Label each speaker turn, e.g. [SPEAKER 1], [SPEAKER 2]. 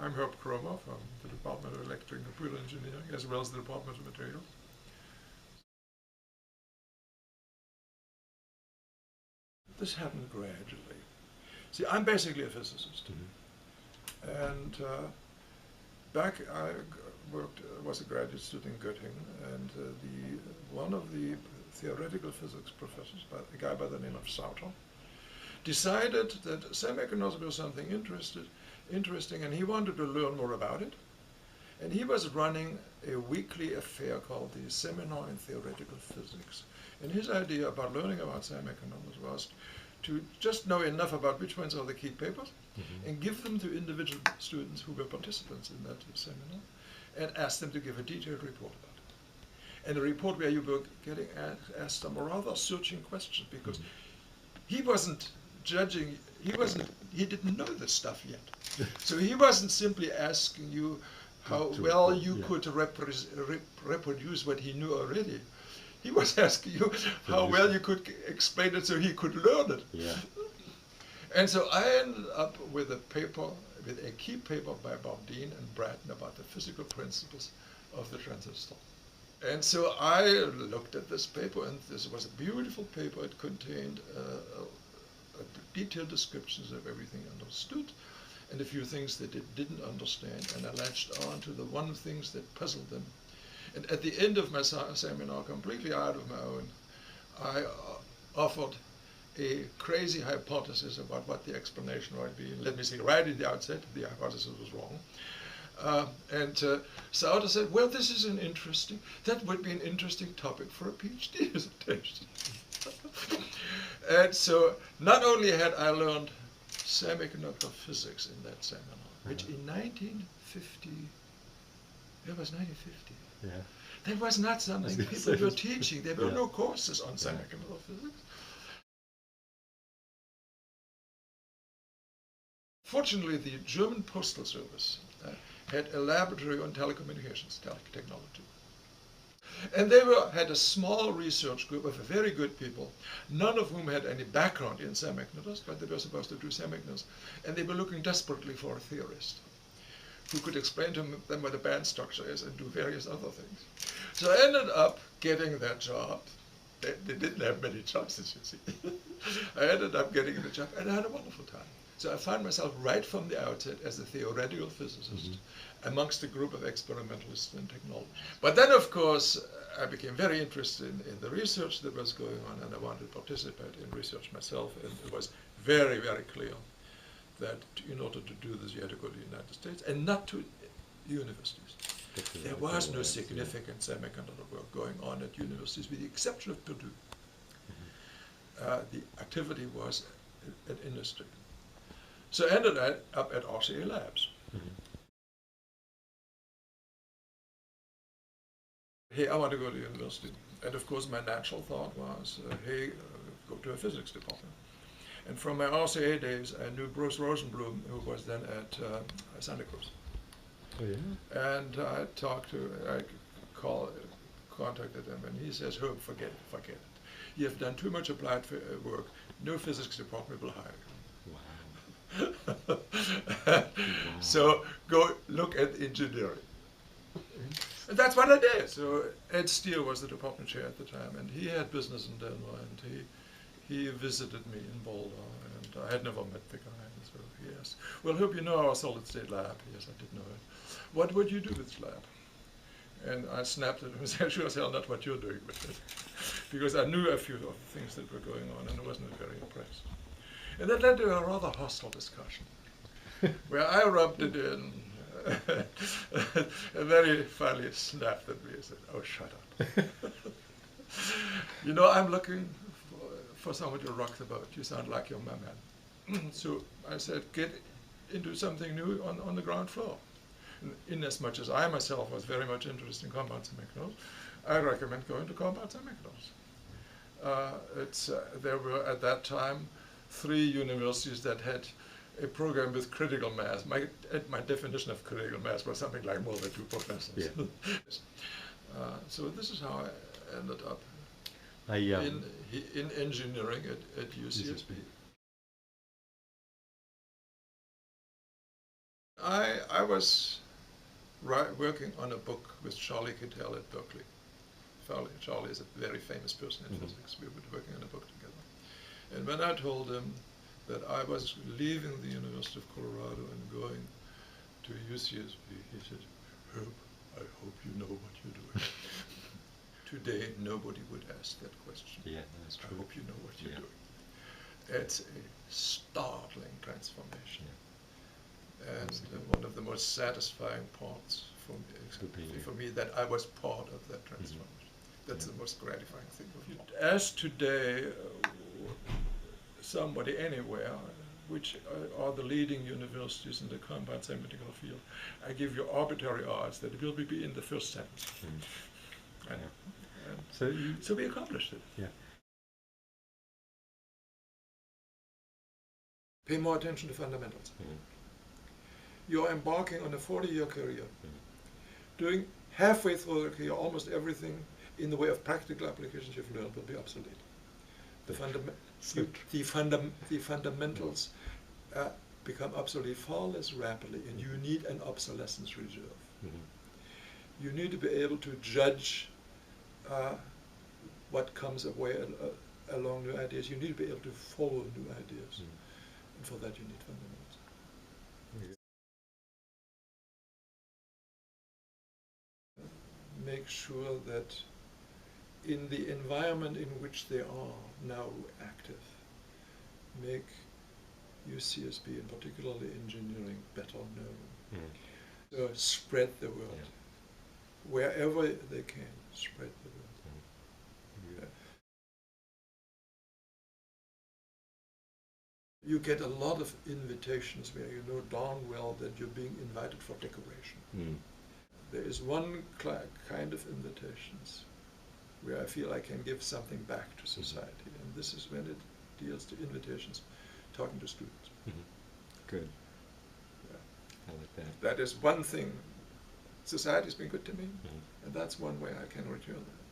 [SPEAKER 1] I'm Herbert Kroemer from the Department of Electric and Computer Engineering, as well as the Department of Materials. This happened gradually. See, I'm basically a physicist. And back I was a graduate student in Göttingen, and one of the theoretical physics professors, a guy by the name of Sauter, decided that semiconductors was something interesting, and he wanted to learn more about it. And he was running a weekly affair called the Seminar in Theoretical Physics. And his idea about learning about semiconductors was to just know enough about which ones are the key papers and give them to individual students who were participants in that seminar and ask them to give a detailed report about it. And a report where you were getting asked some rather searching questions, because he wasn't judging, he didn't know this stuff yet. So he wasn't simply asking you how well you could reproduce what he knew already. He was asking you how well you could explain it so he could learn it.
[SPEAKER 2] Yeah.
[SPEAKER 1] And so I ended up with a key paper by Bardeen and Bratton about the physical principles of the transistor. And so I looked at this paper, and this was a beautiful paper. It contained detailed descriptions of everything understood, and a few things that it didn't understand, and I latched on to the one things that puzzled them. And at the end of my seminar, completely out of my own, I offered a crazy hypothesis about what the explanation might be. Let me say right at the outset, the hypothesis was wrong. Sauter said, well, that would be an interesting topic for a PhD dissertation. And so not only had I learned semiconductor physics in that seminar, which in 1950, it was 1950.
[SPEAKER 2] Yeah.
[SPEAKER 1] That was not something people were teaching. There were no courses on semiconductor physics. Fortunately, the German Postal Service had a laboratory on telecommunications technology. And they had a small research group of very good people, none of whom had any background in semiconductors, but they were supposed to do semiconductors. And they were looking desperately for a theorist who could explain to them what a band structure is and do various other things. So I ended up getting that job. They didn't have many choices, you see. I ended up getting the job, and I had a wonderful time. So I found myself right from the outset as a theoretical physicist amongst a group of experimentalists in technology. But then, of course, I became very interested in the research that was going on, and I wanted to participate in research myself. And it was very, very clear that in order to do this, you had to go to the United States and not to universities. There was no significant semiconductor work going on at universities, with the exception of Purdue. The activity was at industry. So I ended up at RCA Labs. Hey, I want to go to university. And of course, my natural thought was, hey, go to a physics department. And from my RCA days, I knew Bruce Rosenblum, who was then at Santa Cruz.
[SPEAKER 2] Oh, yeah?
[SPEAKER 1] And I contacted him, and he says, Herb, forget it. You have done too much applied work. No physics department will hire you. Wow. So go look at engineering. And that's what I did. So Ed Steele was the department chair at the time, and he had business in Denver, and he visited me in Boulder, and I had never met the guy. And so he asked, well, Herb, you know our solid-state lab? Yes, I did know it. What would you do with this lab? And I snapped at him and said, sure as hell not what you're doing with it. Because I knew a few of the things that were going on, and I wasn't very impressed. And that led to a rather hostile discussion, where I rubbed it in, and then he finally snapped at me and said, oh, shut up. You know, I'm looking for someone to rock the boat. You sound like you're my man. So I said, get into something new on the ground floor. In as much as I myself was very much interested in compound semiconductors, I recommend going to compound semiconductors. There were at that time 3 universities that had a program with critical mass. My definition of critical mass was something like more than 2 professors. Yeah. So this is how I ended up in engineering at UCSB. I was working on a book with Charlie Kittel at Berkeley. Charlie is a very famous person in physics. We were working on a book together. And when I told him that I was leaving the University of Colorado and going to UCSB, he said, "Herb, I hope you know what you're doing." Today, nobody would ask that question.
[SPEAKER 2] Yeah, that's true.
[SPEAKER 1] I hope you know what you're doing. It's a startling transformation. Yeah. And one of the most satisfying parts for me that I was part of that transformation. That's the most gratifying thing of it. As today, somebody anywhere, which are the leading universities in the combined semi-medical field, I give you arbitrary odds that it will be in the first sentence. And so we accomplished it.
[SPEAKER 2] Yeah.
[SPEAKER 1] Pay more attention to fundamentals. You're embarking on a 40-year career. Doing halfway through the career, almost everything in the way of practical applications you've learned will be obsolete. The fundamentals become obsolete far less rapidly, and you need an obsolescence reserve. You need to be able to judge what comes away along new ideas. You need to be able to follow new ideas. And for that you need fundamentals. Make sure that in the environment in which they are now active, make UCSB, and particularly engineering, better known. So spread the word. Wherever they can, spread the word. You get a lot of invitations where you know darn well that you're being invited for decoration. There is one kind of invitations where I feel I can give something back to society, and this is when it deals to invitations, talking to students.
[SPEAKER 2] Good.
[SPEAKER 1] Yeah.
[SPEAKER 2] I like that.
[SPEAKER 1] That is one thing. Society's been good to me, and that's one way I can return that.